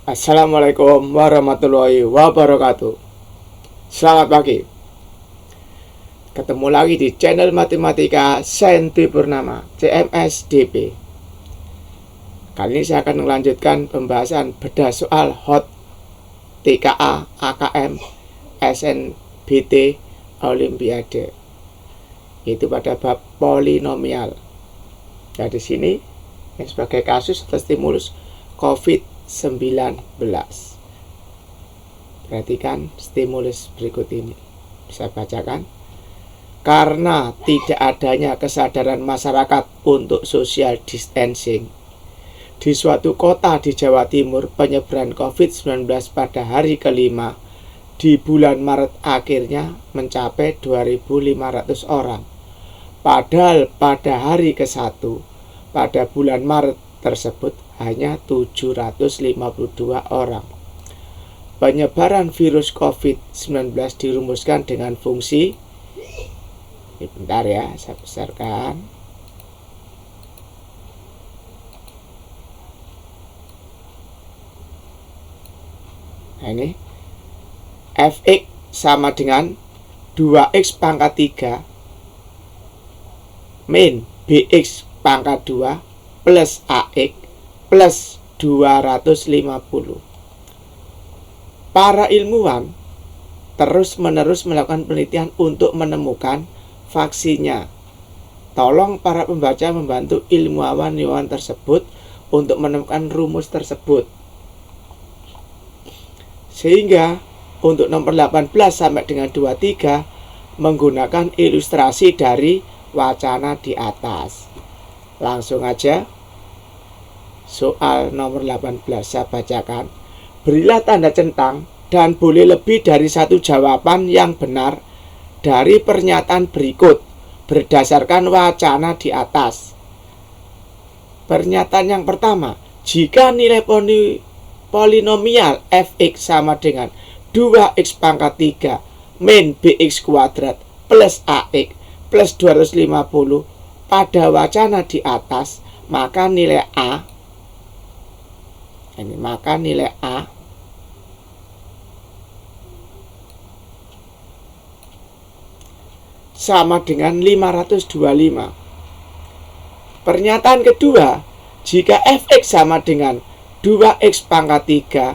Assalamualaikum warahmatullahi wabarakatuh. Selamat pagi. Ketemu lagi di channel Matematika Senti Purnama CMSDP. Kali ini saya akan melanjutkan pembahasan bedah soal hot TKA, AKM, SNBT, Olimpiade. Itu pada bab polinomial. Nah, di sini sebagai kasus atau stimulus COVID-19. Perhatikan stimulus berikut ini. Bisa bacakan. Karena tidak adanya kesadaran masyarakat untuk social distancing di suatu kota di Jawa Timur, penyebaran COVID-19 pada hari kelima di bulan Maret akhirnya mencapai 2.500 orang. Padahal pada hari ke-1 pada bulan Maret tersebut hanya 752 orang. Penyebaran virus COVID-19 dirumuskan dengan fungsi, ini bentar ya, saya besarkan. Nah, ini fx sama dengan 2x pangkat 3 min bx pangkat 2 plus ax plus 250. Para ilmuwan terus-menerus melakukan penelitian untuk menemukan vaksinnya. Tolong para pembaca membantu ilmuwan tersebut untuk menemukan rumus tersebut. Sehingga untuk nomor 18 sampai dengan 23 menggunakan ilustrasi dari wacana di atas. Langsung aja soal nomor 18 saya bacakan. Berilah tanda centang dan boleh lebih dari satu jawaban yang benar dari pernyataan berikut berdasarkan wacana di atas. Pernyataan yang pertama, jika nilai polinomial fx sama dengan 2x pangkat 3 min bx kuadrat plus ax plus 250 pada wacana di atas, maka nilai A sama dengan 525. Pernyataan kedua, jika fx sama dengan 2x pangkat 3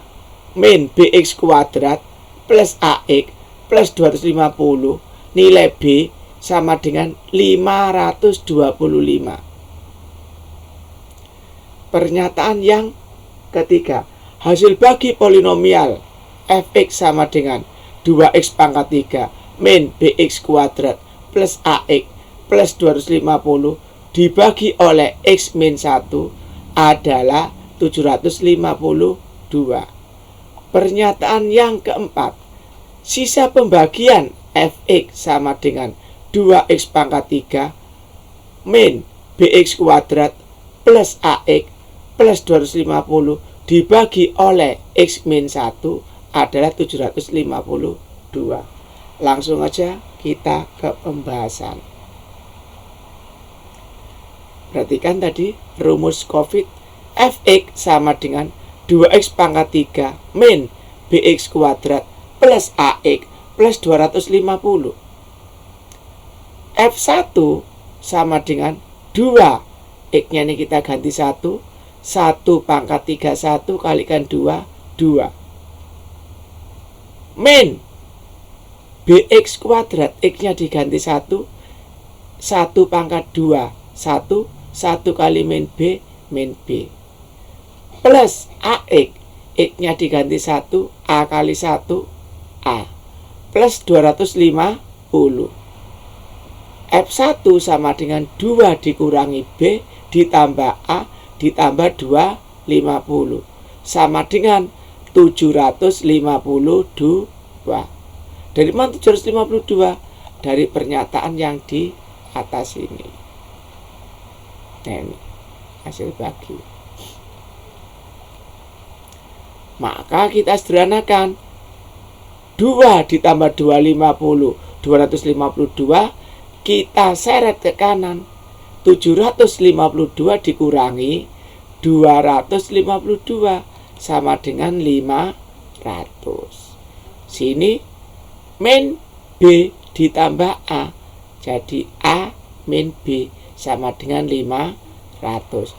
min bx kuadrat plus ax plus 250, nilai B sama dengan 525. Pernyataan yang ketiga, hasil bagi polinomial fx sama dengan 2x pangkat 3 min bx kuadrat plus ax plus 250 dibagi oleh x min 1 adalah 752. Pernyataan yang keempat, sisa pembagian fx sama dengan 2x pangkat 3 min bx kuadrat plus ax plus 250 dibagi oleh x min 1 adalah 752. Langsung aja kita ke pembahasan. Perhatikan tadi rumus COVID. Fx sama dengan 2x pangkat 3 min bx kuadrat plus ax plus 250. F1 sama dengan 2, x-nya ini kita ganti 1 pangkat 31 kalikan 2, 2. Min bx kuadrat, x-nya diganti 1 pangkat 2, 1 kali min b, plus ax, x-nya diganti 1, a kali 1, a, plus 250. F1 sama dengan 2 dikurangi B ditambah A ditambah 250 sama dengan 752. Dari mana 752? Dari pernyataan yang di atas ini. Nah, ini hasil bagi. Maka kita sederhanakan 2 ditambah 250, 252, kita seret ke kanan. 752 dikurangi 252 sama dengan 500. Sini min B ditambah A, jadi A min B sama dengan 500.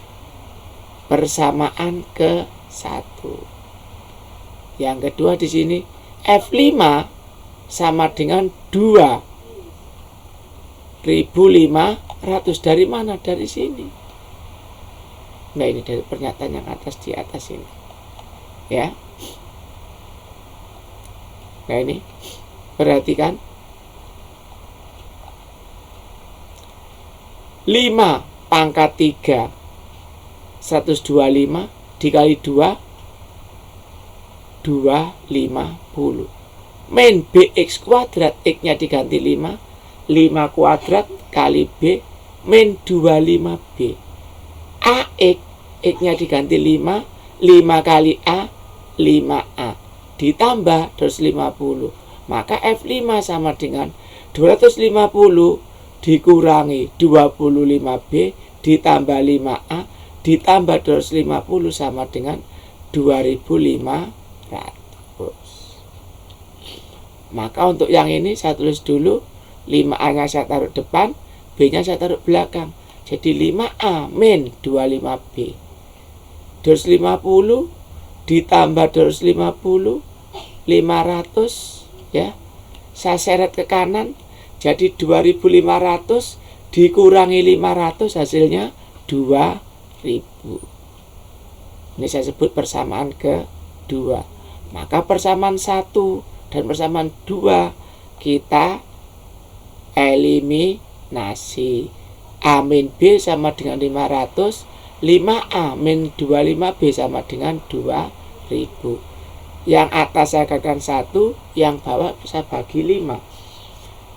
Persamaan ke 1. Yang kedua di sini F5 sama dengan 2.500. Dari mana? Dari sini. Nah, ini dari pernyataan yang di atas ini. Ya. Nah, ini perhatikan. 5 pangkat 3 125 dikali 2 250. Min BX kuadrat, X nya diganti 5 kuadrat kali B min 25B. AX, X nya diganti 5 kali A 5A ditambah 250. Maka F5 sama dengan 250 dikurangi 25B ditambah 5A ditambah 250 sama dengan 2500. Maka untuk yang ini saya tulis dulu, 5A nya saya taruh depan, B nya saya taruh belakang. Jadi 5A min 25B 250 ditambah 250 500 ya. Saya seret ke kanan, jadi 2500 dikurangi 500 hasilnya 2000. Ini saya sebut persamaan kedua. Maka persamaan 1 dan persamaan 2 kita eliminasi. A min B sama dengan 500, 5A min 25B sama dengan 2000. Yang atas saya katakan 1, yang bawah saya bagi 5.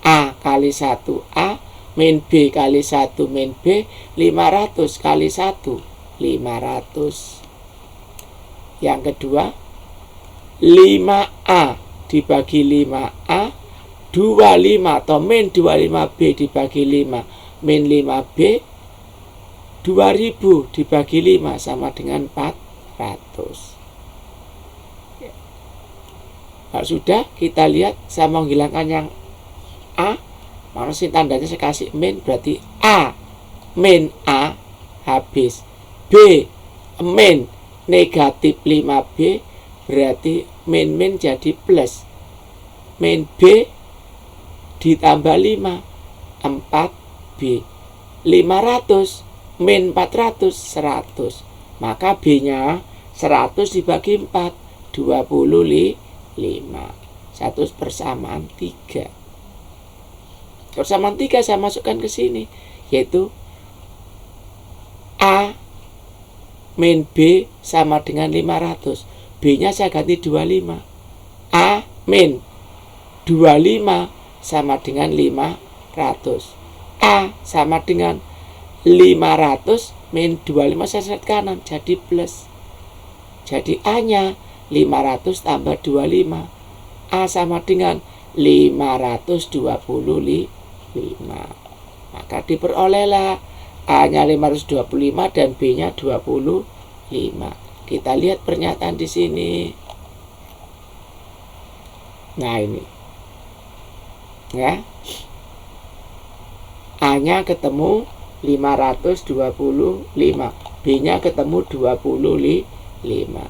A kali 1A min B kali 1 min B, 500 kali 1 500. Yang kedua 5A dibagi 5A, 25 atau min 25B dibagi 5 min 5B, 2000 dibagi 5 sama dengan 400. Nah, sudah, kita lihat saya menghilangkan yang A. Mana sih tandanya saya kasih min, berarti A min A habis. B min negatif 5B, berarti min jadi plus. Min B ditambah 5 4B. 500 min 400 100. Maka B nya 100 dibagi 4 25. 100 persamaan 3. Persamaan 3 saya masukkan ke sini, yaitu A min B sama dengan 500. B nya saya ganti 25. A min 25 sama dengan 500. A sama dengan 500 min 25 saya seret kanan jadi plus. Jadi A nya 500 tambah 25. A sama dengan 525. Maka diperolehlah A nya 525 dan B nya 25. Kita lihat pernyataan di sini. Nah, ini. Ya. A nya ketemu 525, B nya ketemu 25.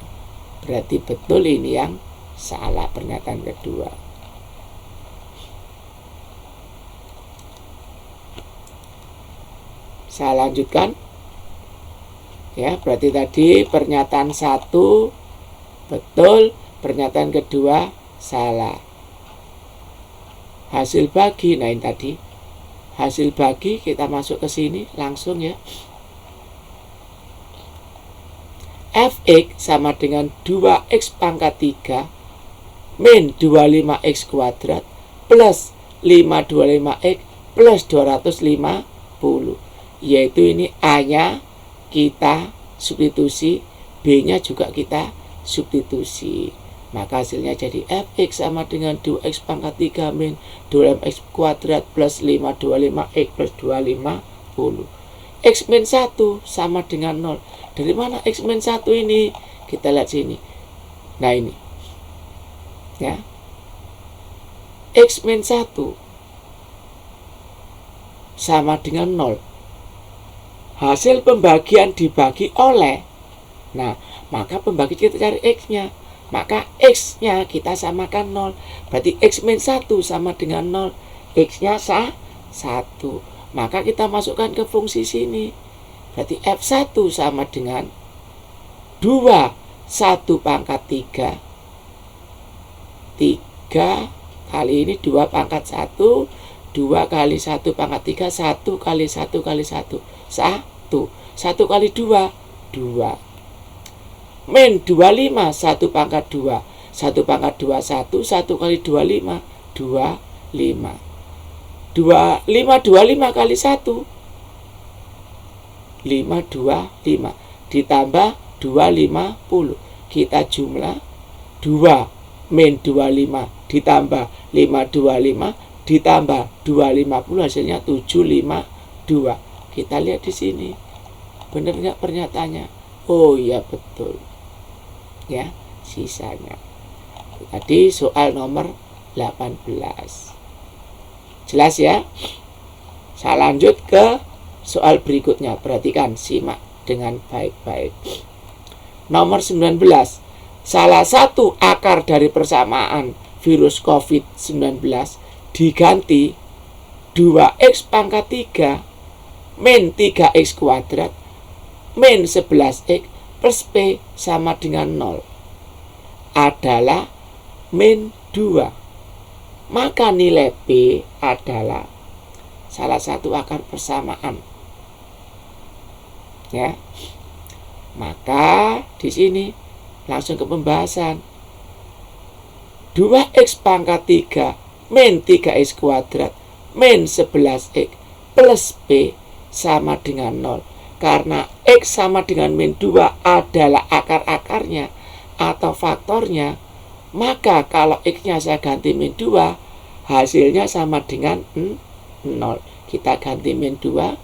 Berarti betul ini yang salah, pernyataan kedua. Saya lanjutkan. Ya, berarti tadi pernyataan 1 betul, pernyataan kedua salah. Hasil bagi, nah ini tadi hasil bagi, kita masuk ke sini langsung ya. Fx sama dengan 2x pangkat 3 min 25x kuadrat plus 525x plus 250. Yaitu ini A nya kita substitusi, B nya juga kita substitusi. Maka hasilnya jadi Fx sama dengan 2x pangkat 3 min 2x kuadrat plus 525x plus 250. X min 1 sama dengan 0. Dari mana X min 1 ini? Kita lihat sini. Nah ini. Ya. X min 1 sama dengan 0. Hasil pembagian dibagi oleh. Nah, maka pembagi kita cari X-nya. Maka X-nya kita samakan 0. Berarti X min 1 sama dengan 0. X-nya 1. Maka kita masukkan ke fungsi sini. Berarti F1 sama dengan 2 1 pangkat 3. 3 kali ini 2 pangkat 1. 2 kali 1 pangkat 3. 1 kali 1 kali 1. 1. 1 kali 2. 2. Min 25. 1 pangkat 2. 1 pangkat 2. 1. 1 kali 25. 25. 25 kali 1. 525. Ditambah 250. Kita jumlah 2 min 25 ditambah 525 ditambah 250 hasilnya 752. Kita lihat di sini. Benar nggak pernyataannya? Oh iya betul. Ya, sisanya. Tadi soal nomor 18. Jelas ya? Saya lanjut ke soal berikutnya. Perhatikan, simak dengan baik-baik. Nomor 19. Salah satu akar dari persamaan virus COVID-19 diganti 2x pangkat 3 min 3x kuadrat min 11x plus p sama dengan 0 adalah min 2. Maka nilai P adalah salah satu akar persamaan. Ya. Maka di sini langsung ke pembahasan. 2x pangkat 3 min 3x kuadrat min 11x plus P sama dengan 0. Karena X sama dengan min 2 adalah akar-akarnya atau faktornya, maka kalau X-nya saya ganti min 2, hasilnya sama dengan 0. Kita ganti min 2.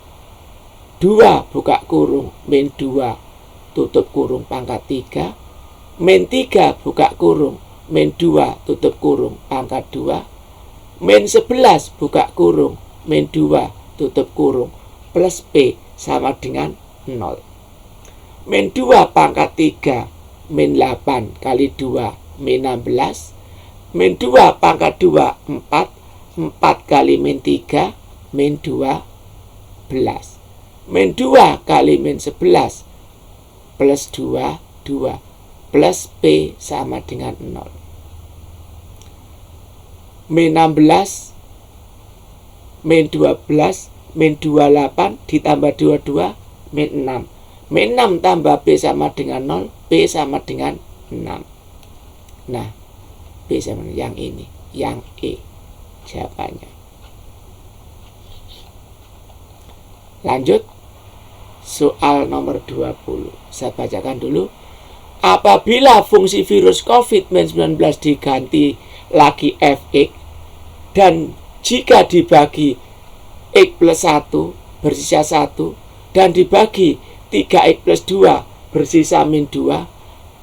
2 buka kurung min 2 tutup kurung pangkat 3. Min 3 buka kurung min 2 tutup kurung pangkat 2. Min 11 buka kurung min 2 tutup kurung plus P sama dengan 0. Min 2 pangkat 3 min 8 kali 2 min 16. Min 2 pangkat 2 4. 4 kali min 3 min 12. Min 2 kali min 11 plus 2 2 plus P sama dengan 0. Min 16 min 12 min 28 ditambah 22 min 6. Min 6 tambah P sama dengan 0. P sama dengan 6. Nah, P sama dengan yang ini, yang E jawabannya. Lanjut soal nomor 20. Saya bacakan dulu. Apabila fungsi virus COVID-19 diganti lagi fx dan jika dibagi x plus 1 bersisa 1 dan dibagi 3x plus 2 bersisa min 2,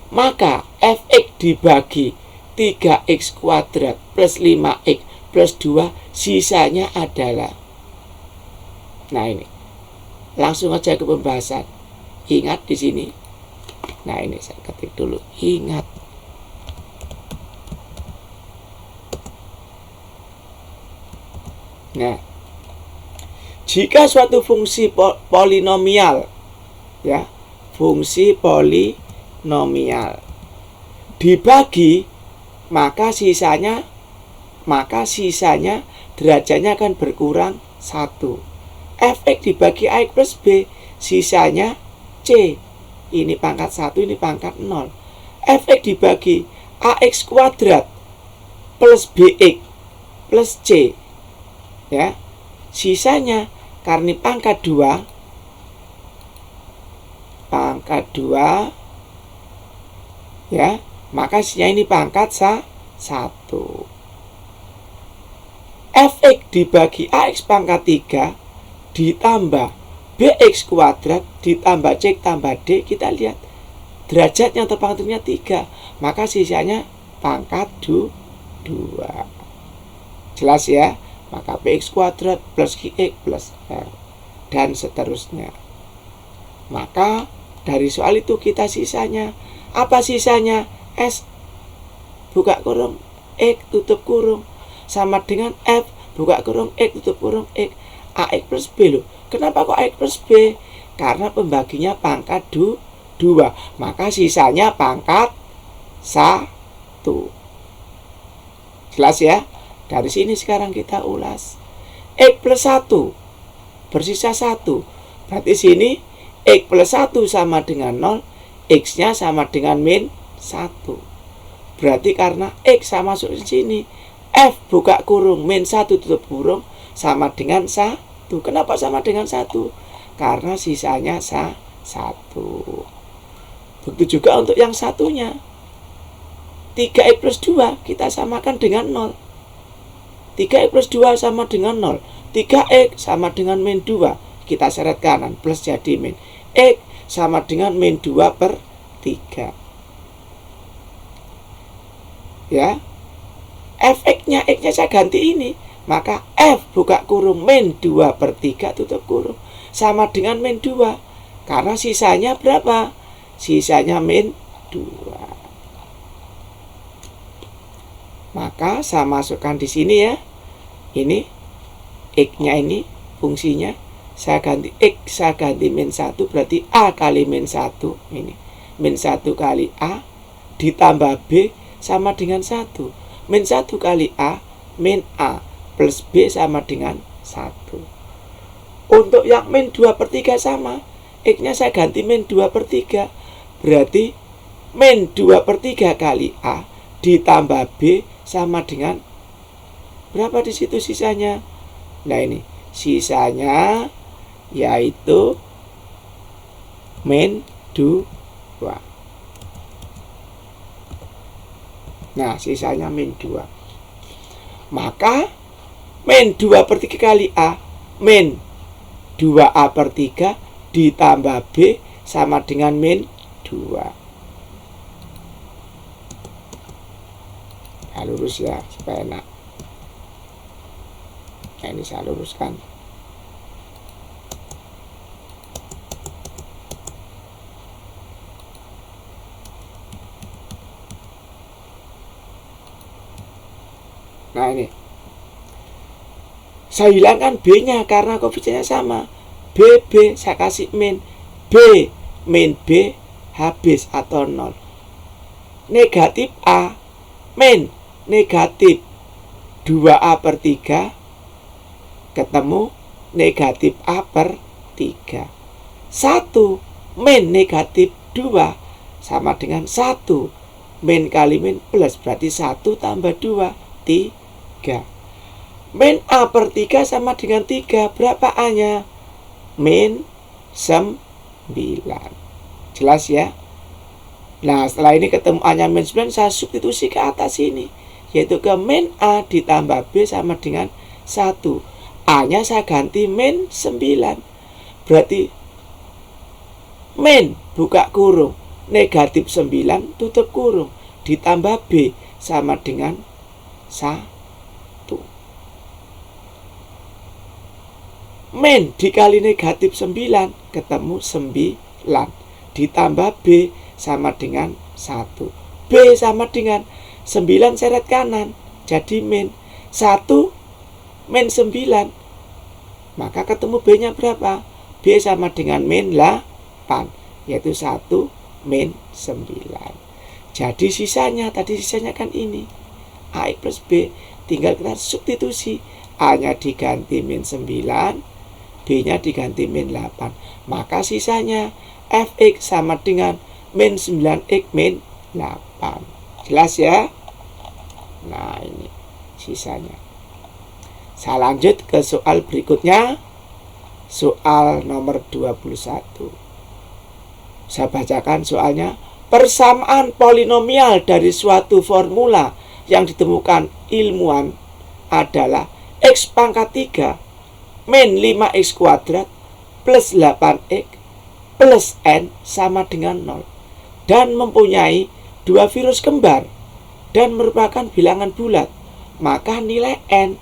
maka fx dibagi 3x kuadrat plus 5x plus 2 sisanya adalah. Nah ini langsung aja ke pembahasan. Ingat di sini. Nah ini saya ketik dulu. Ingat. Nah, jika suatu fungsi polinomial, ya, fungsi polinomial dibagi, maka sisanya derajatnya akan berkurang 1. Fx dibagi A plus B, sisanya C. Ini pangkat 1, ini pangkat 0. Fx dibagi AX kuadrat plus BX plus C. Ya, sisanya karena pangkat 2, ya, maka sisanya ini pangkat 1. Fx dibagi AX pangkat 3 ditambah bx kuadrat ditambah c tambah d, kita lihat derajatnya atau pangkatnya 3, maka sisanya pangkat 2. Jelas ya? Maka bx kuadrat plus qx plus r dan seterusnya. Maka dari soal itu kita sisanya, apa sisanya? S buka kurung x tutup kurung sama dengan f buka kurung x tutup kurung x, ax plus b loh. Kenapa kok ax plus b? Karena pembaginya pangkat 2, maka sisanya pangkat 1. Jelas ya? Dari sini sekarang kita ulas. X plus 1 bersisa 1. Berarti sini X plus 1 sama dengan 0, X-nya sama dengan min 1. Berarti karena X sama masuk di sini, F buka kurung min 1 tutup kurung sama dengan 1. Kenapa sama dengan 1? Karena sisanya 1. Begitu juga untuk yang satunya. 3x plus 2 kita samakan dengan 0. 3x plus 2 sama dengan 0. 3x sama dengan min 2. Kita seret kanan plus jadi min. X sama dengan min 2 per 3. Ya. Fx-nya, X-nya saya ganti ini. Maka F buka kurung min 2 per 3 tutup kurung sama dengan min 2. Karena sisanya berapa? Sisanya min 2. Maka saya masukkan di sini ya. Ini X-nya ini fungsinya saya ganti X, saya ganti min 1, berarti A kali min 1 ini. Min 1 kali A ditambah B sama dengan 1. Min 1 kali A min A plus B sama dengan 1. Untuk yang min 2 per 3 sama, X-nya saya ganti min 2 per 3. Berarti min 2 per 3 kali A ditambah B sama dengan berapa di situ sisanya? Nah ini sisanya yaitu min 2. Nah sisanya min 2. Maka min 2 per 3 kali A min 2A per 3 ditambah B sama dengan min 2. Saya lurus ya supaya enak. Nah ini saya luruskan. Nah ini saya hilangkan B-nya karena koefisiennya sama. B saya kasih min B, min B habis atau 0. Negatif A min negatif 2A per 3 ketemu negatif A per 3. 1 min negatif 2 sama dengan 1 min kali min plus, berarti 1 tambah 2 3. Min A per 3 sama dengan 3. Berapa A-nya? Min 9. Jelas ya? Nah setelah ini ketemu A-nya min 9, saya substitusi ke atas ini, yaitu ke min A ditambah B sama dengan 1. A-nya saya ganti min 9. Berarti min buka kurung negatif 9 tutup kurung ditambah B sama dengan 1. Min dikali negatif 9 ketemu 9 ditambah B sama dengan 1. B sama dengan 9 seret kanan jadi min 1 min 9. Maka ketemu B-nya berapa? B sama dengan min 8, yaitu 1 min 9. Jadi sisanya, tadi sisanya kan ini AX plus B, tinggal kita substitusi. A-nya diganti min 9, B-nya diganti min 8. Maka sisanya Fx sama dengan min 9x min 8. Jelas ya? Nah ini sisanya. Saya lanjut ke soal berikutnya. Soal nomor 21. Saya bacakan soalnya. Persamaan polinomial dari suatu formula yang ditemukan ilmuwan adalah X pangkat 3 min 5x kuadrat plus 8X plus N sama dengan 0 dan mempunyai dua virus kembar dan merupakan bilangan bulat, maka nilai N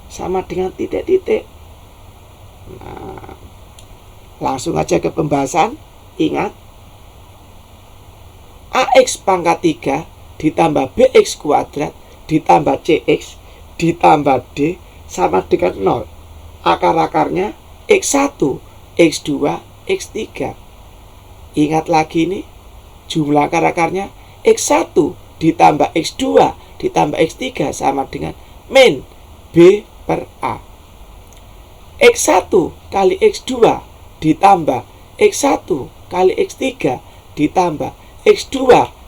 sama dengan titik-titik. Nah, langsung aja ke pembahasan. Ingat, AX pangkat 3 ditambah BX kuadrat ditambah CX ditambah D sama dengan 0. Akar-akarnya X1, X2, X3. Ingat lagi nih, jumlah akar-akarnya X1 ditambah X2 ditambah X3 sama dengan min B per A. X1 kali X2 ditambah X1 kali X3 ditambah X2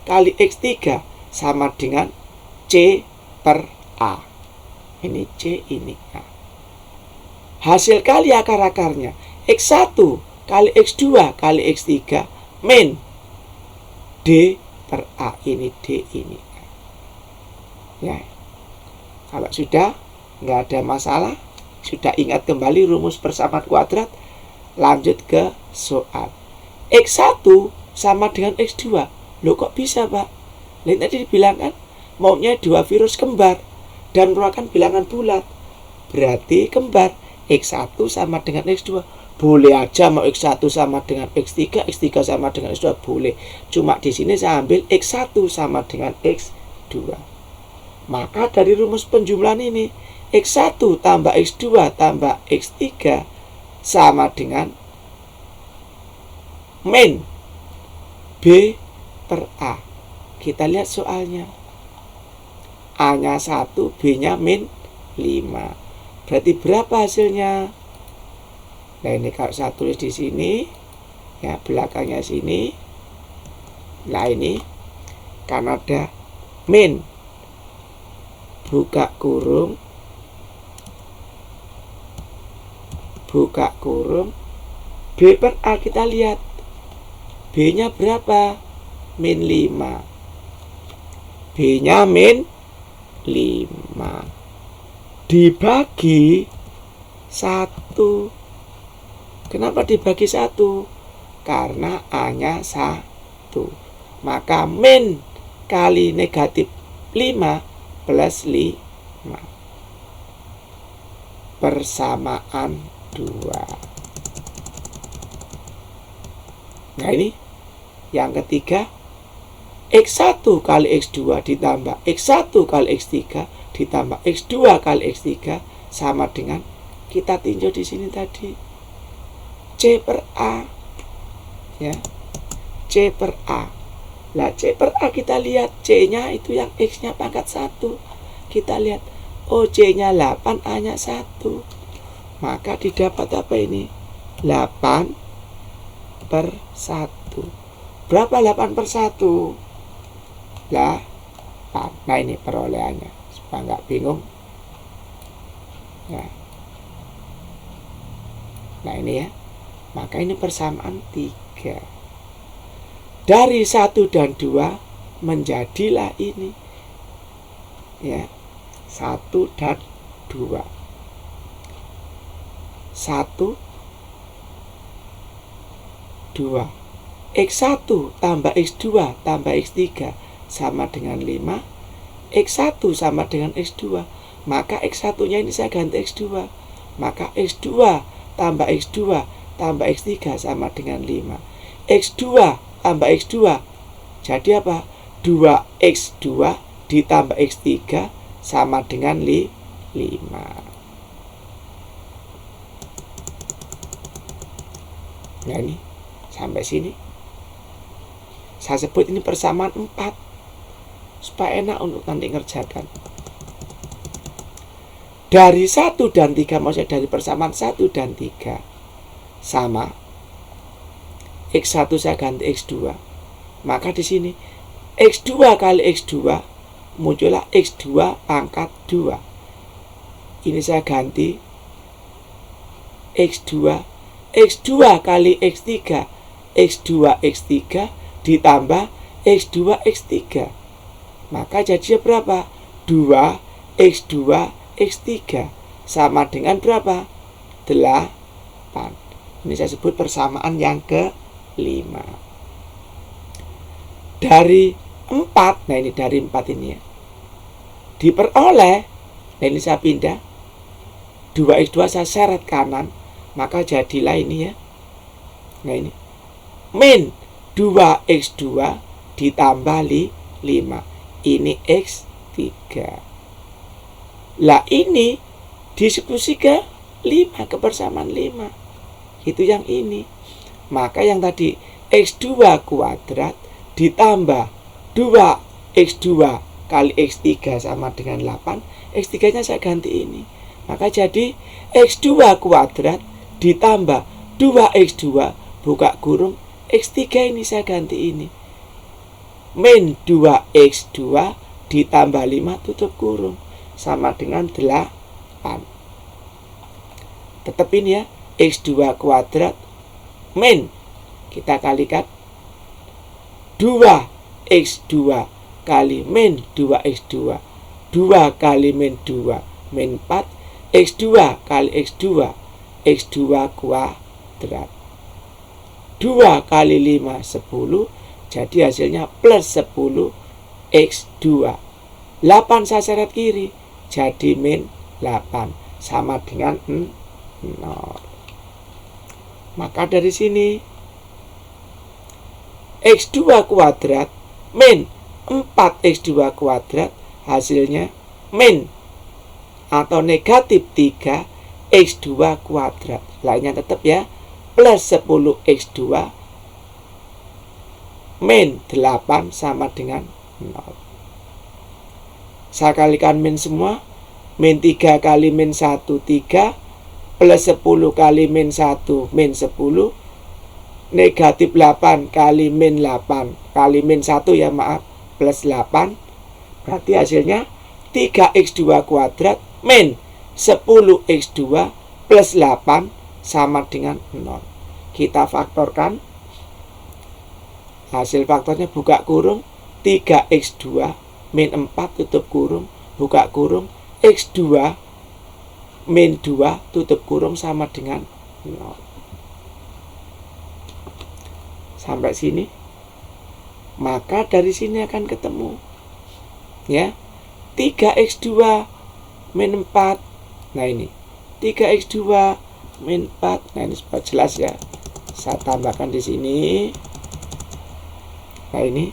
kali X3 sama dengan C per A. Ini C, ini A. Hasil kali akar-akarnya X1 kali X2 kali X3 min D per A. Ini D, ini A. Ya. Kalau sudah nggak ada masalah, sudah ingat kembali rumus persamaan kuadrat, lanjut ke soal. X1 sama dengan X2. Loh kok bisa, Pak? Lain tadi dibilangkan maunya dua virus kembar dan merupakan bilangan bulat. Berarti kembar. X1 sama dengan X2. Boleh aja mau X1 sama dengan X3, X3 sama dengan X2, boleh. Cuma di sini saya ambil X1 sama dengan X2. Maka dari rumus penjumlahan ini, X1 tambah X2 tambah X3 sama dengan min B per A. Kita lihat soalnya. A-nya 1, B-nya min 5. Berarti berapa hasilnya? Nah, ini kalau saya tulis di sini, ya belakangnya sini. Nah, ini kan ada min buka kurung B per A. Kita lihat B-nya berapa? Min 5. B-nya min 5 dibagi 1. Kenapa dibagi 1? Karena A-nya 1. Maka min kali negatif 5 plus 5. Persamaan 2. Nah, ini yang ketiga, X1 kali X2 ditambah X1 kali X3 ditambah X2 kali X3 sama dengan, kita tinjau di sini tadi, C per A. Ya, C per A. Lah, C per A kita lihat, C-nya itu yang X-nya pangkat 1. Kita lihat, oh C-nya 8, A-nya 1. Maka didapat apa ini? 8 per 1. Berapa 8 per 1? 8. Nah, ini perolehannya, supaya nggak bingung. Ya. Nah, ini ya. Maka ini persamaan 3. Dari 1 dan 2 menjadilah ini. Ya. 1 dan 2. 1, 2. X1 tambah X2 tambah X3 sama dengan 5. X1 sama dengan X2. Maka X1-nya ini saya ganti X2. Maka X2 tambah X2 tambah X3 sama dengan 5. X2 tambah X2 jadi apa? 2X2 ditambah X3 sama dengan 5. Nah, ini sampai sini saya sebut ini persamaan 4 supaya enak untuk nanti ngerjakan. Dari 1 dan 3, maksudnya dari persamaan 1 dan 3 sama, X1 saya ganti X2. Maka di sini X2 kali X2 muncullah X2 pangkat 2. Ini saya ganti X2. X2 kali X3, X2 X3 ditambah X2 X3. Maka jadinya berapa? 2 X2 X3 sama dengan berapa? 8. Ini saya sebut persamaan yang kelima. Dari 4, nah ini dari 4 ini ya, diperoleh, nah ini saya pindah 2x2 saya seret kanan, maka jadilah ini ya. Nah ini min 2x2 ditambah 5, ini x3. Lah ini diskusi ke 5, kebersamaan 5, itu yang ini. Maka yang tadi x2 kuadrat ditambah 2x2 kali x3 sama dengan 8, x3 nya saya ganti ini, maka jadi x2 kuadrat ditambah 2x2 buka kurung x3, ini saya ganti ini, min 2x2 ditambah 5 tutup kurung sama dengan 8. Tetap ini ya, x2 kuadrat min, kita kalikan 2x2 kali min 2x2, 2 kali min 2, min 4, x2 kali x2, x2 kuadrat, 2 kali 5, 10, jadi hasilnya plus 10 x2. 8 saya seret kiri, jadi min 8 sama dengan 0. Maka dari sini x2 kuadrat min 4x2 kuadrat hasilnya min atau negatif 3 x2 kuadrat. Lainnya tetap ya, plus 10 x2 min 8 sama dengan 0. Saya kalikan min semua, min 3 kali min 1, 3, plus 10 kali min 1, min 10, negatif 8 kali min 8 kali min 1 ya maaf, plus 8, berarti hasilnya 3x2 kuadrat min 10x2 plus 8 sama dengan 0. Kita faktorkan, hasil faktornya buka kurung 3x2 min 4 tutup kurung buka kurung x2 min 2 tutup kurung sama dengan 0. Sampai sini, maka dari sini akan ketemu ya, 3x2 min 4. Nah ini 3x2 min 4. Nah ini supaya jelas ya, saya tambahkan di sini. Nah ini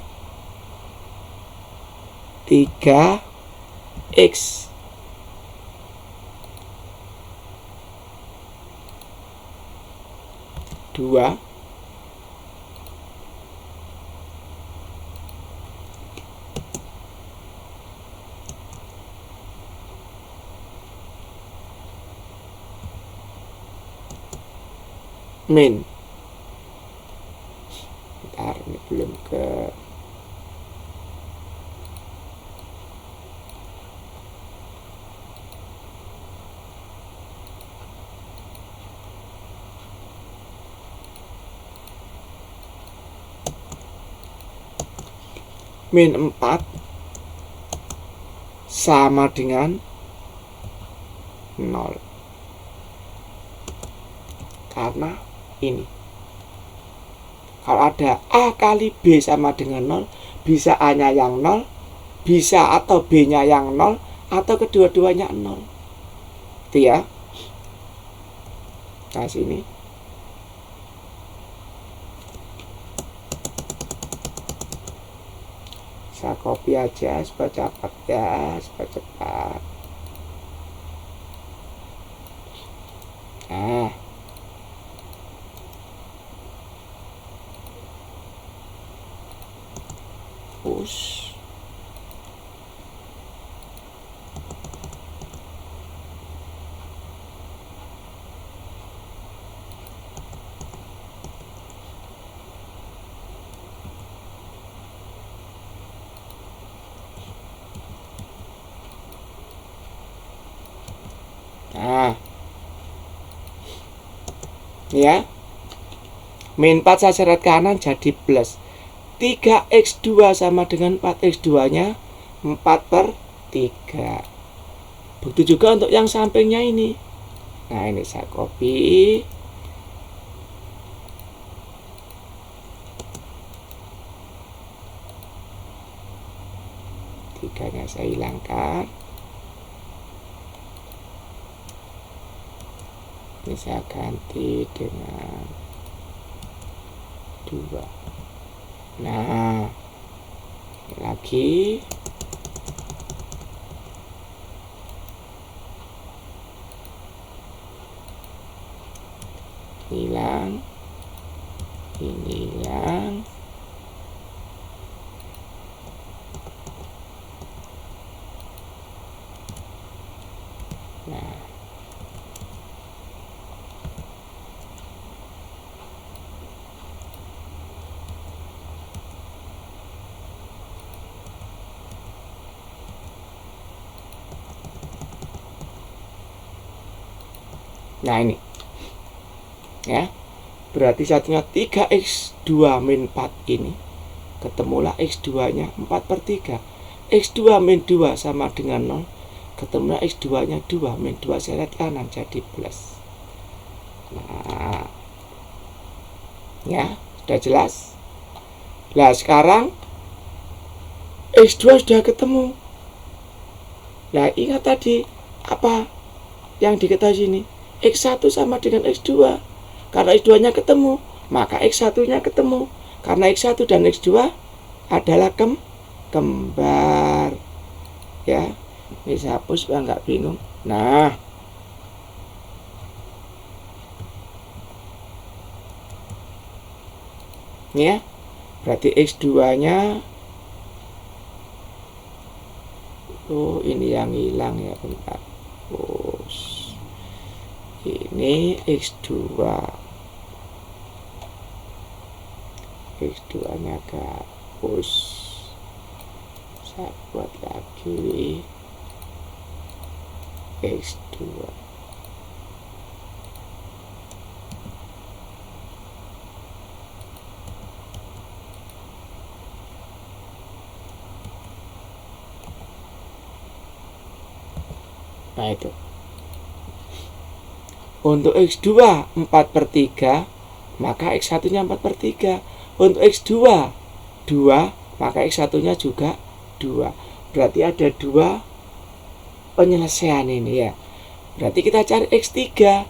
3x 2 min, bentar ini belum ke min 4 sama dengan 0. Karena ini, kalau ada A kali B sama dengan 0, bisa A-nya yang 0, bisa atau B-nya yang 0, atau kedua-duanya 0. Itu ya. Nah sini saya copy aja supaya cepat ya, supaya cepat. Nah push. Nah ya, min 4 saya seret kanan jadi plus 3x2 sama dengan 4x2 nya 4/3. Begitu juga untuk yang sampingnya ini. Nah ini saya copy, 3-nya saya hilangkan. Ini saya ganti dengan 2. Nah, ini lagi. Hilang. Ini hilang. Nah, ini ya, berarti satunya 3x2 min 4 ini, ketemulah x2 nya 4/3. x2 min 2 sama dengan 0, ketemulah x2 nya 2 min 2, saya lihat kanan jadi plus. Nah, ya sudah jelas. Nah sekarang x2 sudah ketemu. Nah ingat tadi apa yang diketahui sini, x1 sama dengan x2. Karena x2 nya ketemu, maka x1 nya ketemu. Karena x1 dan x2 adalah kembar. Ya, ini saya hapus supaya nggak bingung. Nah, ini ya, berarti x2 nya, oh ini yang hilang ya, bentar. Ini x2 nya gabus, saya buat lagi x2. Nah itu untuk x2 4/3, maka x1 nya 4/3. Untuk x2 2, maka x1 nya juga 2. Berarti ada 2 penyelesaian ini ya. Berarti kita cari x3.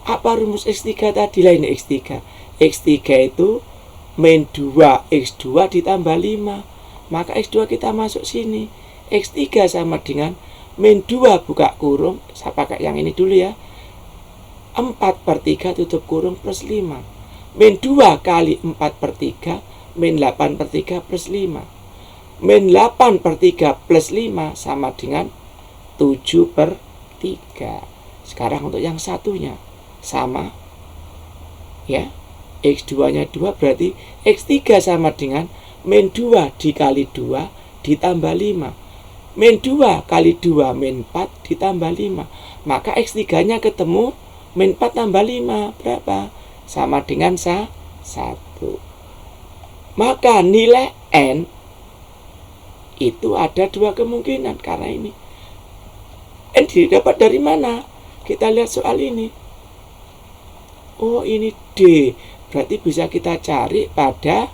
Apa rumus x3 tadi? Lah ini x3. X3 itu min 2 x2 ditambah 5. Maka x2 kita masuk sini. X3 sama dengan min 2 buka kurung, saya pakai yang ini dulu ya, 4/3 tutup kurung plus 5. Min 2 kali 4/3 min 8/3 plus 5. Min 8/3 plus 5 sama dengan 7/3. Sekarang untuk yang satunya sama ya, x2 nya 2, berarti x3 sama dengan min 2 dikali 2 ditambah 5. Min 2 kali 2 min 4 ditambah 5. Maka x3 nya ketemu min 4 tambah 5 berapa? Sama dengan 1. Maka nilai n itu ada 2 kemungkinan. Karena ini n didapat dari mana? Kita lihat soal ini. Oh ini D. Berarti bisa kita cari pada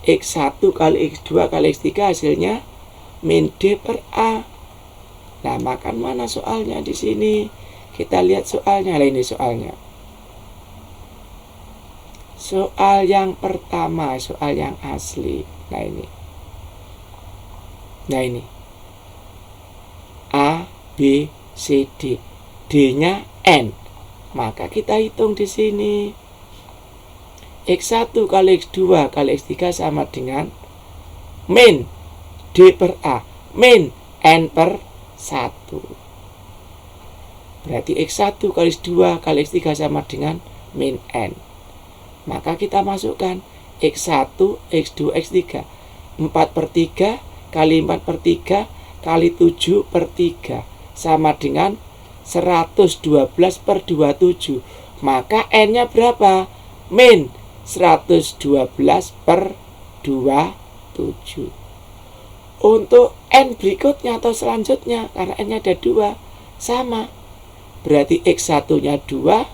x1 kali x2 kali x3 hasilnya min D per A. Nah maka mana soalnya di sini? Kita lihat soalnya. Nah ini soalnya. Soal yang pertama, soal yang asli. Nah ini. Nah ini. A, B, C, D. D-nya N. Maka kita hitung di sini. X1 kali X2 kali X3 sama dengan min D per A. Min N per 1. Berarti X1 kali X2 kali X3 sama dengan min N. Maka kita masukkan X1, X2, X3. 4/3 kali 4/3 kali 7/3 sama dengan 112/27. Maka N-nya berapa? Min 112/27. Untuk N berikutnya atau selanjutnya, karena N-nya ada 2, sama. Berarti X1-nya 2,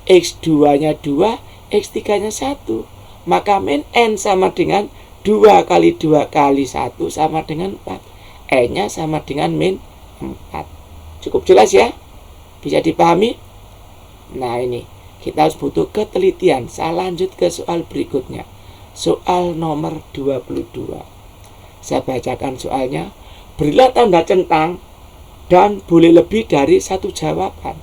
X2-nya 2, X3-nya 1. Maka min N sama dengan 2 kali 2 kali 1 sama dengan 4. E-nya sama dengan min 4. Cukup jelas ya? Bisa dipahami? Nah ini, kita harus butuh ketelitian. Saya lanjut ke soal berikutnya. Soal nomor 22. Saya bacakan soalnya. Berilah tanda centang dan boleh lebih dari satu jawaban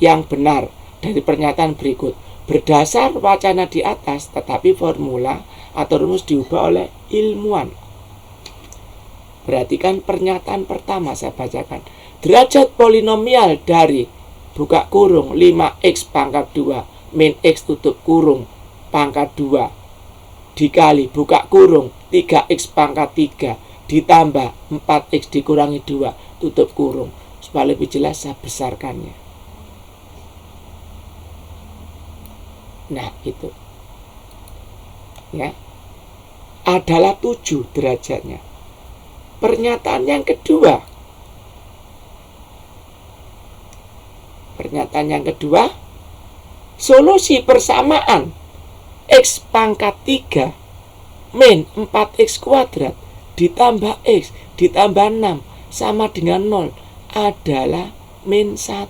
yang benar dari pernyataan berikut. Berdasar wacana di atas, tetapi formula atau rumus diubah oleh ilmuwan. Perhatikan pernyataan pertama, saya bacakan. Derajat polinomial dari buka kurung 5x pangkat 2 min x tutup kurung pangkat 2 dikali buka kurung 3x pangkat 3 ditambah 4x dikurangi 2 tutup kurung. Supaya lebih jelas saya besarkannya. Nah itu ya, adalah 7 derajatnya. Pernyataan yang kedua, solusi persamaan x pangkat 3 min 4x kuadrat ditambah x ditambah 6 sama dengan 0 adalah min 1.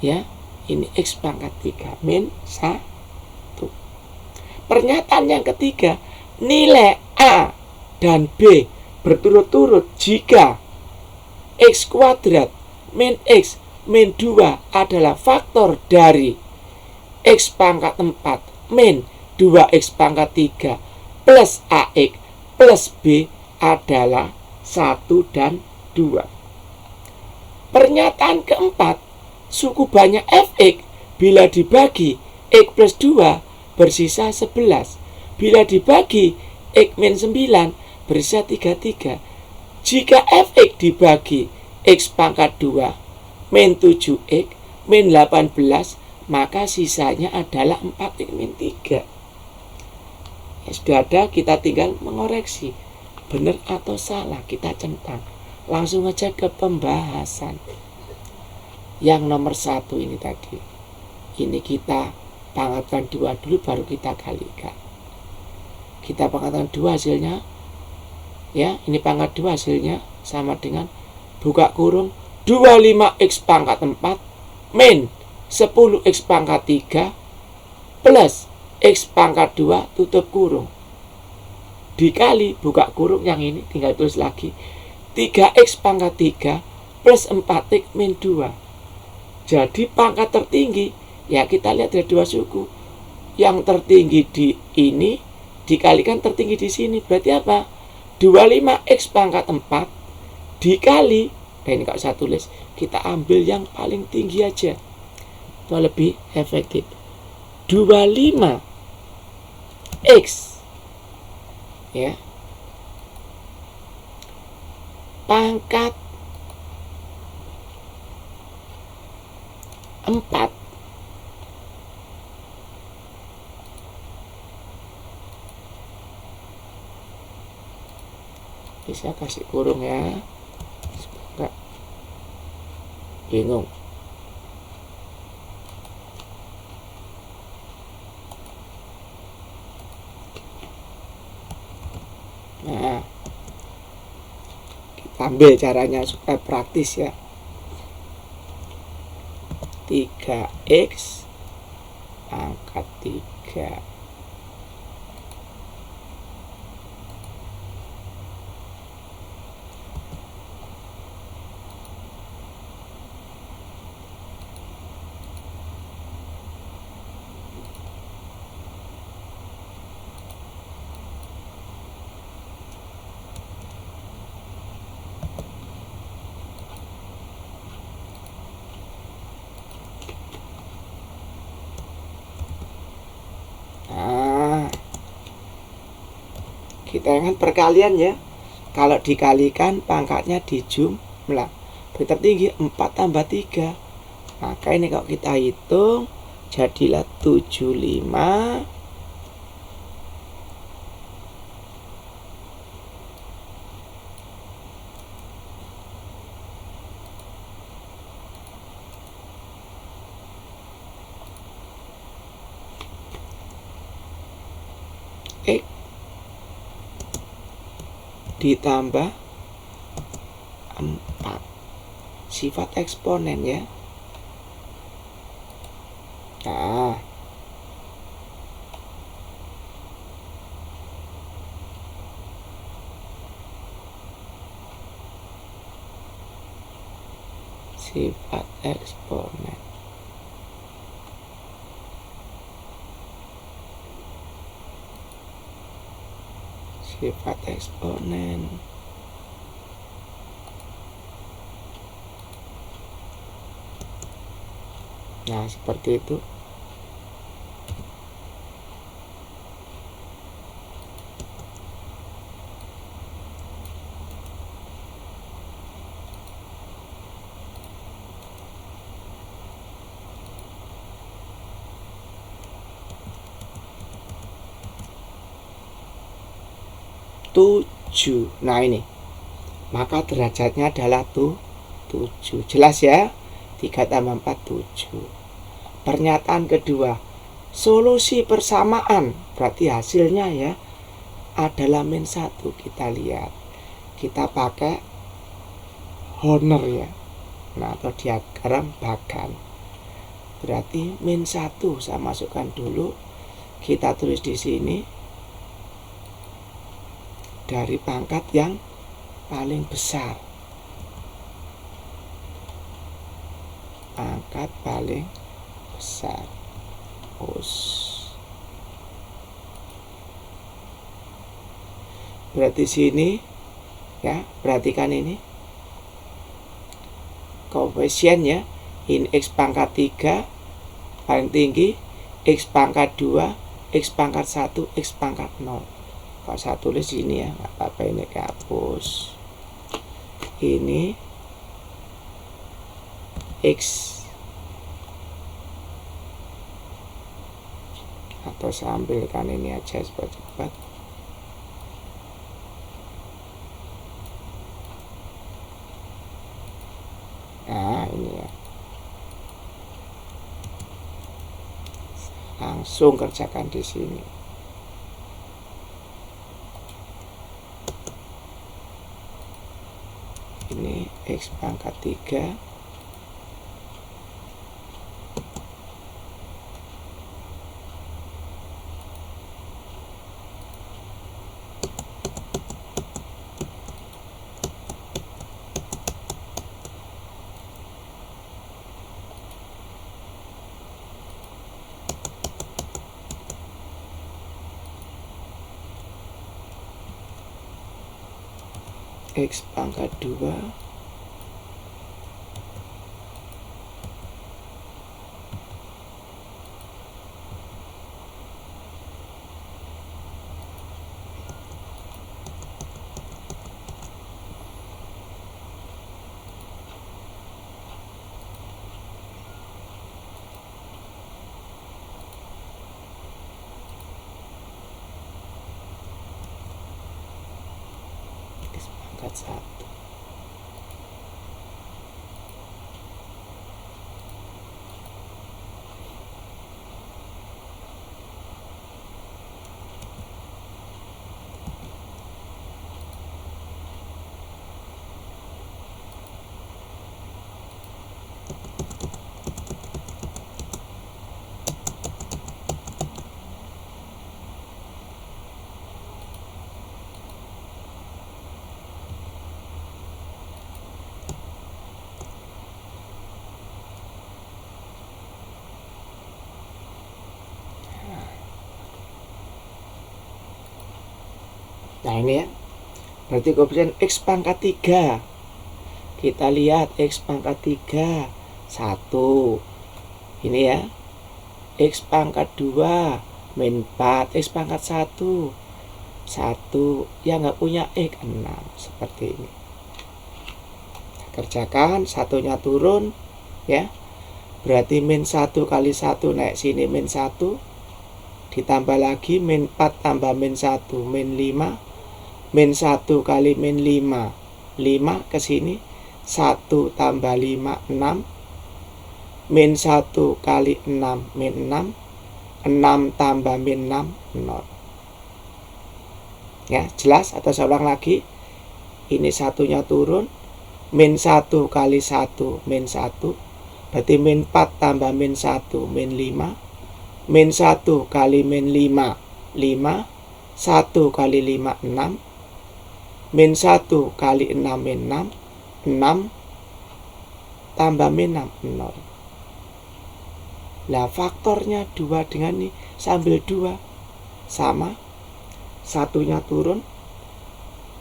Ya, ini x pangkat 3 min 1. Pernyataan yang ketiga, nilai A dan B berturut-turut jika x kuadrat min x min 2 adalah faktor dari x pangkat 4 min 2x pangkat 3 plus AX plus B adalah 1 dan 2. Pernyataan keempat, suku banyak fx bila dibagi x plus 2 bersisa 11. Bila dibagi x min 9 bersisa 33. Jika fx dibagi x pangkat 2 min 7x min 18, maka sisanya adalah 4x min 3. Ya, sudah ada, kita tinggal mengoreksi benar atau salah, kita centang. Langsung aja ke pembahasan. Yang nomor 1 ini tadi, ini kita pangkatkan 2 dulu, baru kita kalikan. Kita pangkatkan 2 hasilnya, ya, ini pangkat 2 hasilnya sama dengan buka kurung 25x pangkat 4 min 10x pangkat 3 plus x pangkat 2 tutup kurung dikali buka kurung, yang ini tinggal tulis lagi 3x pangkat 3 plus 4x min 2. Jadi pangkat tertinggi, ya kita lihat ada 2 suku. Yang tertinggi di ini dikalikan tertinggi di sini, berarti apa? 25x pangkat 4 dikali, nah ini kalau saya tulis, kita ambil yang paling tinggi aja, itu lebih efektif. 25x ya pangkat 4 bisa kasih kurung ya, enggak bingung. Nah, kita ambil caranya supaya praktis ya. 3x pangkat 3 kita ingat perkalian ya. Kalau dikalikan pangkatnya dijumlah, tertinggi 4 tambah 3. Maka ini kalau kita hitung jadilah 75 X ditambah 4. Sifat eksponen ya. Nah, sifat eksponen. Sifat eksponen. Nah, seperti itu. Tujuh. Nah ini, maka derajatnya adalah 7. Jelas ya? 3 tambah 4, 7. Pernyataan kedua, solusi persamaan, berarti hasilnya ya adalah min 1. Kita lihat, kita pakai Horner ya. Nah, atau diagram Bagan. Berarti min 1 saya masukkan dulu. Kita tulis di sini dari pangkat yang paling besar. Pangkat paling besar. Berarti sini ya, perhatikan ini koefisien ya. Ini X pangkat 3 paling tinggi, X pangkat 2, X pangkat 1, X pangkat 0. Kalau saya tulis ini ya, nggak apa-apa, ini dihapus. Ini X, atau saya ambilkan ini aja cepat-cepat. Nah ini ya, langsung kerjakan di sini. Ini X pangkat 3 X pangkat 2 X pangkat 1. Nah ini ya, berarti koefisien X pangkat 3. Kita lihat X pangkat 3 1. Ini ya, X pangkat 2 min 4, X pangkat 1 1. Yang nggak punya X 6. Seperti ini. Kerjakan, satunya turun ya. Berarti min 1 kali 1 naik sini min 1. Ditambah lagi min 4 tambah min 1 min 5. Min 1 kali min 5 5 ke sini, 1 tambah 5 6. Min 1 kali 6 min 6. 6 tambah min 6 0. Ya, jelas? Atau saya ulang lagi. Ini satunya turun. Min 1 kali 1 min 1. Berarti min 4 tambah min 1 min 5. Min 1 kali min 5 5. 1 kali 5 6. Min 1 kali 6 min 6. 6 tambah min 6 0. Lah faktornya 2 dengan ini sambil 2 sama. Satunya turun.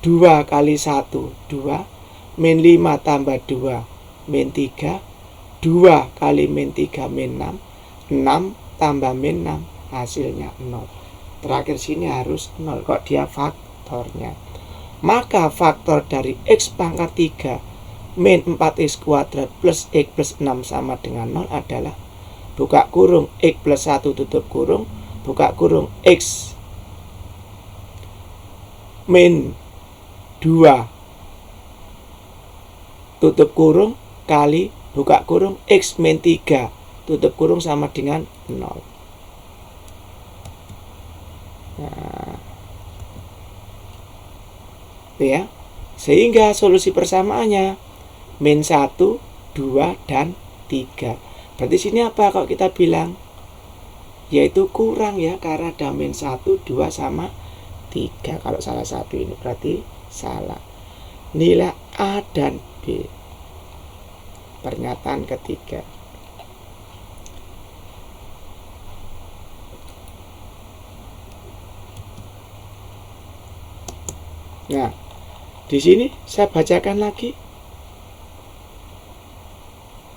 2 kali 1 2. Min 5 tambah 2 min 3. 2 kali min 3 min 6. 6 tambah min 6 hasilnya 0. Terakhir sini harus 0. Kok dia faktornya? Maka faktor dari X pangkat 3 min 4X kuadrat plus X plus 6 sama dengan 0 adalah buka kurung X plus 1 tutup kurung, buka kurung X min 2 tutup kurung kali buka kurung X min 3 tutup kurung sama dengan 0. Nah, ya. Sehingga solusi persamaannya min 1, 2, dan 3. Berarti sini apa kalau kita bilang? Yaitu kurang ya, karena ada min 1, 2, sama 3. Kalau salah satu ini berarti salah. Nilai A dan B. Pernyataan ketiga. Nah, di sini saya bacakan lagi.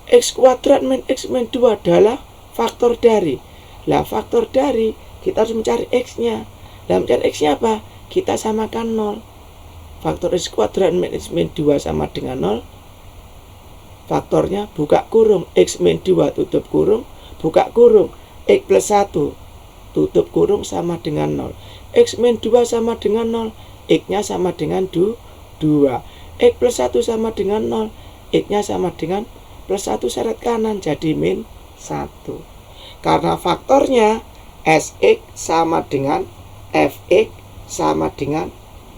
X kuadrat min X min 2 adalah faktor dari. Lah faktor dari, kita harus mencari X-nya. Lah mencari X-nya apa? Kita samakan 0. Faktor X kuadrat min X min 2 sama dengan 0. Faktornya buka kurung X min 2 tutup kurung, buka kurung X plus 1 tutup kurung sama dengan 0. X min 2 sama dengan 0. X-nya sama dengan 2. X plus 1 sama dengan 0. X-nya sama dengan plus 1 seret kanan, jadi min 1. Karena faktornya Sx sama dengan Fx sama dengan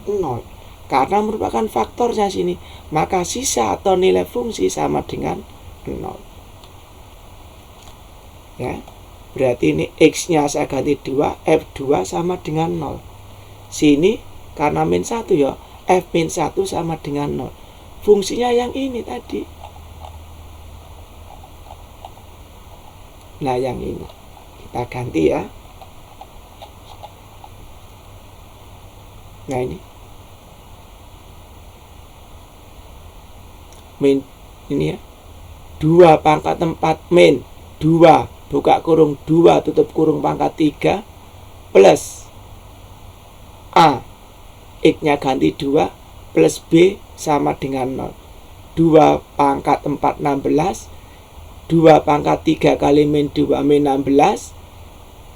0. Karena merupakan faktornya sini, maka sisa atau nilai fungsi sama dengan 0. Ya, berarti ini X-nya saya ganti 2, F2 sama dengan 0. Sini karena min 1 ya, F min 1 sama dengan 0. Fungsinya yang ini tadi. Nah yang ini kita ganti ya. Nah ini min ini ya, 2 pangkat 4 min 2 buka kurung 2 tutup kurung pangkat 3 plus A, X-nya ganti 2 plus B sama dengan 0. 2 pangkat 4 16. 2 pangkat 3 kali min 2 min 16.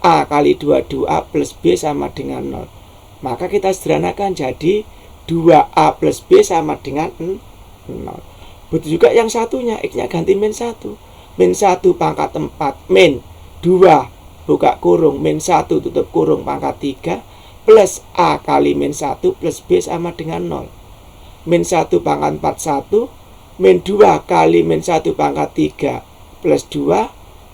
A kali 2 2A plus B sama dengan 0. Maka kita sederhanakan jadi 2A plus B sama dengan 0. Betul juga yang satunya, X-nya ganti min 1. Min 1 pangkat 4 min 2 buka kurung min 1 tutup kurung pangkat 3 plus A kali min 1 plus B sama dengan 0. Min 1 pangkat 4 1 min 2 kali min 1 pangkat 3 plus 2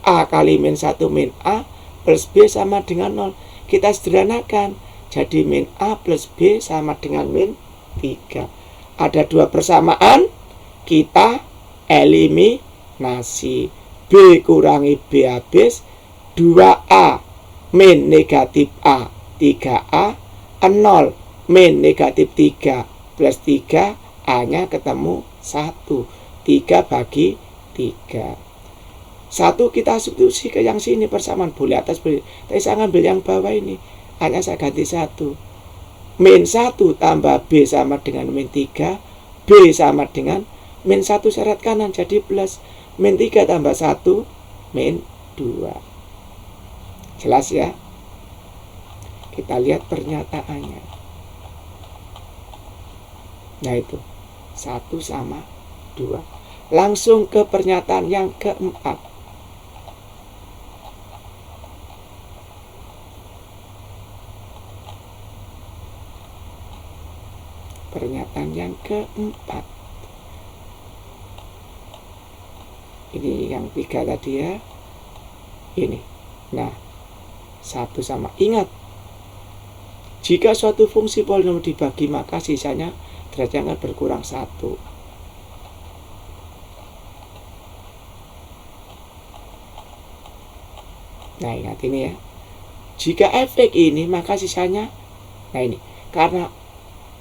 A kali min 1 min A plus B sama dengan 0. Kita sederhanakan jadi min A plus B sama dengan min 3. Ada 2 persamaan, kita eliminasi. B kurangi B habis 2A min negatif A 3A 0 min negatif 3 plus 3 A nya ketemu 1. 3 bagi 3. 1 kita substitusi ke yang sini, persamaan boleh atas boleh. Tapi saya ngambil yang bawah ini, hanya saya ganti 1. Min 1 tambah B sama dengan min 3. B sama dengan min 1 seret kanan jadi plus. Min 3 tambah 1 min 2. Jelas ya? Kita lihat pernyataannya. Nah itu 1 sama 2. Langsung ke pernyataan yang keempat. Pernyataan yang keempat. Ini yang 3 tadi ya. Ini. Nah, 1 sama. Ingat, jika suatu fungsi polinom dibagi, maka sisanya derajatnya akan berkurang 1. Nah, ingat ini ya. Jika fx ini, maka sisanya, nah ini, karena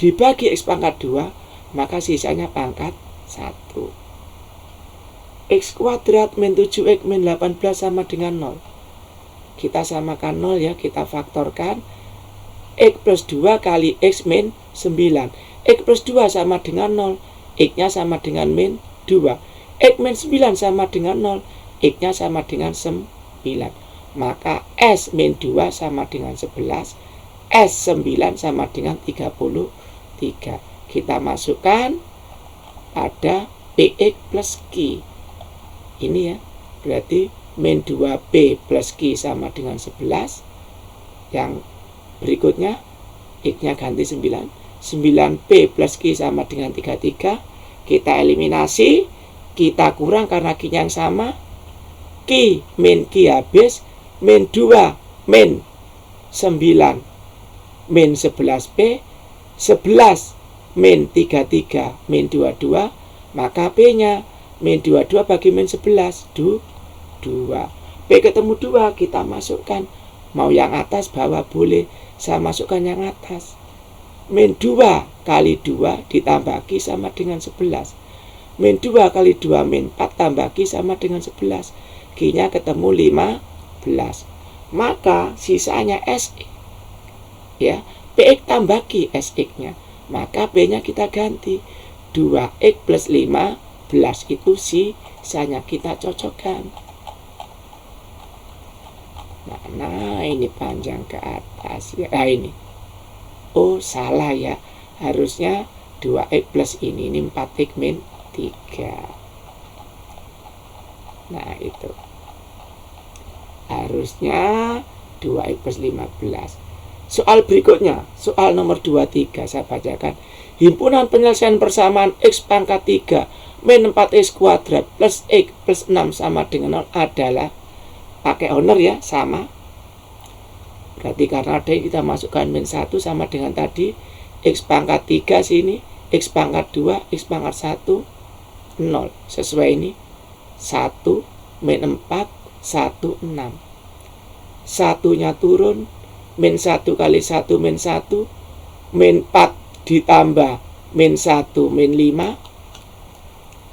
dibagi x pangkat 2, maka sisanya pangkat 1. X kuadrat min 7x min 18 sama dengan 0. Kita samakan 0 ya, kita faktorkan. X plus 2 kali x min 9. X plus 2 sama dengan 0. X-nya sama dengan min 2. X min 9 sama dengan 0. X-nya sama dengan 9. Maka S min 2 sama dengan 11. S 9 sama dengan 33. Kita masukkan pada PX plus Q. Ini ya, berarti min 2P plus Q sama dengan 11. Yang berikutnya X-nya ganti 9. 9P plus Q sama dengan 33. Kita eliminasi, kita kurang karena Q-nya yang sama. Q min Q habis, min 2 min 9 min 11P, 11 min 33 min 22, maka P-nya min 22 bagi min 11, 2. P ketemu 2, kita masukkan. Mau yang atas bawah boleh, saya masukkan yang atas. Min 2 kali 2 ditambah Q sama dengan 11. Min 2 kali 2 min 4 tambah Q sama dengan 11. Q-nya ketemu 15. Maka sisanya SX. Ya, PX tambah Q SX-nya. Maka P-nya kita ganti. 2X plus 15 itu sisanya, kita cocokkan. Nah, ini panjang ke atas ya. Nah, ini. Oh, salah ya. Harusnya 2X plus ini 4X min 3. Nah, itu. Harusnya 2X plus 15. Soal berikutnya, soal nomor 23, saya bacakan. Himpunan penyelesaian persamaan X pangkat 3 min 4X kuadrat plus X plus 6 sama dengan 0 adalah, pakai honor ya, sama. Berarti karena ada yang kita masukkan min 1 sama dengan tadi. X pangkat 3 sini, X pangkat 2, X pangkat 1, 0. Sesuai ini. 1 min 4, 1, 6. Satunya turun. Min 1 kali 1 min 1. Min 4 ditambah min 1 min 5.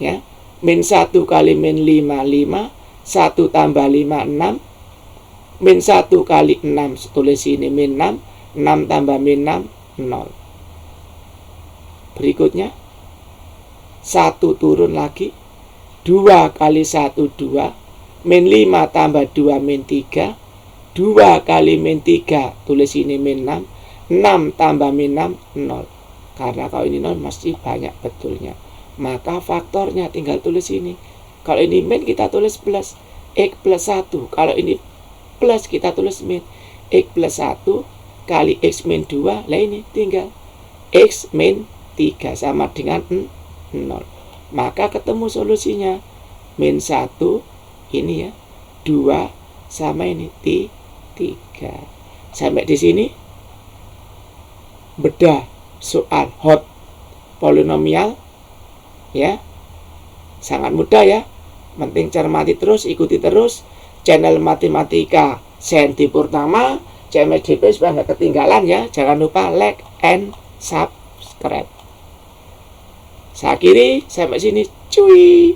Ya, min 1 kali min 5, 5. 1 tambah 5, 6. Min 1 kali 6, tulis ini min 6. 6 tambah min 6, 0. Berikutnya 1 turun lagi. 2 kali 1, 2. Min 5 tambah 2 min 3. 2 kali min 3, tulis ini min 6. 6 tambah min 6, 0. Karena kalau ini 0 mesti banyak betulnya. Maka faktornya tinggal tulis ini. Kalau ini min kita tulis plus. X plus 1. Kalau ini plus kita tulis min. X plus 1 kali X min 2. Lah ini tinggal X min 3 sama dengan 0. Maka ketemu solusinya. Min 1 ini ya. 2 sama ini 3. Sampai di sini bedah soal hot polinomial ya. Sangat mudah ya. Penting cermati terus, ikuti terus channel Matematika Senti Purnama, CMSDP supaya nggak ketinggalan ya. Jangan lupa like and subscribe. Saya akhiri sampai sini. Cuy.